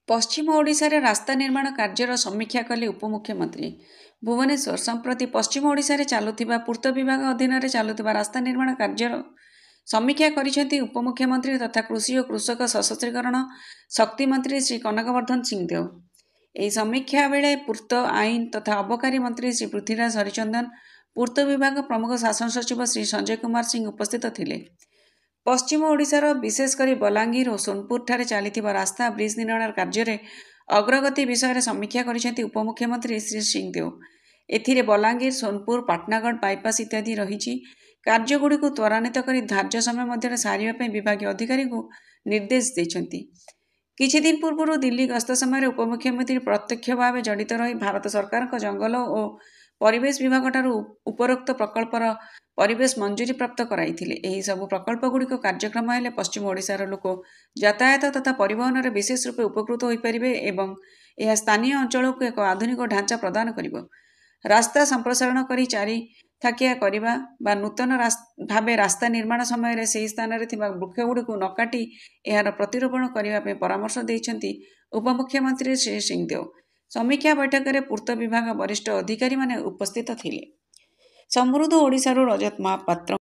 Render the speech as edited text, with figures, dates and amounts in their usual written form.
ପଶ୍ଚିମ ଓଡ଼ିଶାରେ ରାସ୍ତା ନିର୍ମାଣ କାର୍ଯ୍ୟର ସମୀକ୍ଷା କଲେ ଉପମୁଖ୍ୟମନ୍ତ୍ରୀ। ଭୁବନେଶ୍ୱର ସମ୍ପ୍ରତି ପଶ୍ଚିମ ଓଡ଼ିଶାରେ ଚାଲୁଥିବା ପୂର୍ତ୍ତ ବିଭାଗ ଅଧୀନରେ ଚାଲୁଥିବା ରାସ୍ତା ନିର୍ମାଣ କାର୍ଯ୍ୟର ସମୀକ୍ଷା କରିଛନ୍ତି ଉପମୁଖ୍ୟମନ୍ତ୍ରୀ ତଥା କୃଷି ଓ କୃଷକ ସଶସ୍ତ୍ରୀକରଣ ଶକ୍ତି ମନ୍ତ୍ରୀ ଶ୍ରୀ କନକବର୍ଦ୍ଧନ ସିଂହଦେଓ। ଏହି ସମୀକ୍ଷା ବେଳେ ପୂର୍ତ୍ତ ଆଇନ ତଥା ଅବକାରୀ ମନ୍ତ୍ରୀ ଶ୍ରୀ ପୃଥ୍ୱୀରାଜ ହରିଚନ୍ଦନ, ପୂର୍ତ୍ତ ବିଭାଗ ପ୍ରମୁଖ ଶାସନ ସଚିବ ଶ୍ରୀ ସଞ୍ଜୟ କୁମାର ସିଂ ଉପସ୍ଥିତ ଥିଲେ। ପଶ୍ଚିମ ଓଡ଼ିଶାର ବିଶେଷ କରି ବଲାଙ୍ଗୀର ଓ ସୋନପୁରଠାରେ ଚାଲିଥିବା ରାସ୍ତା ବ୍ରିଜ୍ ନିର୍ମାଣ କାର୍ଯ୍ୟରେ ଅଗ୍ରଗତି ବିଷୟରେ ସମୀକ୍ଷା କରିଛନ୍ତି ଉପମୁଖ୍ୟମନ୍ତ୍ରୀ ଶ୍ରୀ ସିଂହଦେଓ। ଏଥିରେ ବଲାଙ୍ଗୀର, ସୋନପୁର, ପାଟଣାଗଡ଼ ବାଇପାସ୍ ଇତ୍ୟାଦି ରହିଛି। କାର୍ଯ୍ୟଗୁଡ଼ିକୁ ତ୍ୱରାନ୍ୱିତ କରି ଧାର୍ଯ୍ୟ ସମୟ ମଧ୍ୟରେ ସାରିବା ପାଇଁ ବିଭାଗୀୟ ଅଧିକାରୀଙ୍କୁ ନିର୍ଦ୍ଦେଶ ଦେଇଛନ୍ତି। କିଛିଦିନ ପୂର୍ବରୁ ଦିଲ୍ଲୀ ଗସ୍ତ ସମୟରେ ଉପମୁଖ୍ୟମନ୍ତ୍ରୀ ପ୍ରତ୍ୟକ୍ଷ ଭାବେ ଜଡ଼ିତ ରହି ଭାରତ ସରକାରଙ୍କ ଜଙ୍ଗଲ ଓ ପରିବେଶ ବିଭାଗଠାରୁ ଉପରୋକ୍ତ ପ୍ରକଳ୍ପର ପରିବେଶ ମଞ୍ଜୁରୀ ପ୍ରାପ୍ତ କରାଇଥିଲେ। ଏହି ସବୁ ପ୍ରକଳ୍ପଗୁଡ଼ିକ କାର୍ଯ୍ୟକ୍ରମ ହେଲେ ପଶ୍ଚିମ ଓଡ଼ିଶାର ଲୋକ ଯାତାୟାତ ତଥା ପରିବହନରେ ବିଶେଷ ରୂପେ ଉପକୃତ ହୋଇପାରିବେ ଏବଂ ଏହା ସ୍ଥାନୀୟ ଅଞ୍ଚଳକୁ ଏକ ଆଧୁନିକ ଢାଞ୍ଚା ପ୍ରଦାନ କରିବ। ରାସ୍ତା ସମ୍ପ୍ରସାରଣ କରି ଚାରି ଥାକିଆ କରିବା ବା ନୂତନ ଭାବେ ରାସ୍ତା ନିର୍ମାଣ ସମୟରେ ସେହି ସ୍ଥାନରେ ଥିବା ବୃକ୍ଷଗୁଡ଼ିକୁ ନ କାଟି ଏହାର ପ୍ରତିରୋପଣ କରିବା ପାଇଁ ପରାମର୍ଶ ଦେଇଛନ୍ତି ଉପମୁଖ୍ୟମନ୍ତ୍ରୀ ଶ୍ରୀ ସିଂହଦେଓ। ସମୀକ୍ଷା ବୈଠକରେ ପୂର୍ତ୍ତ ବିଭାଗ ବରିଷ୍ଠ ଅଧିକାରୀମାନେ ଉପସ୍ଥିତ ଥିଲେ। ସମୃଦ୍ଧ ଓଡ଼ିଶାରୁ ରଜତ ମହାପାତ୍ର।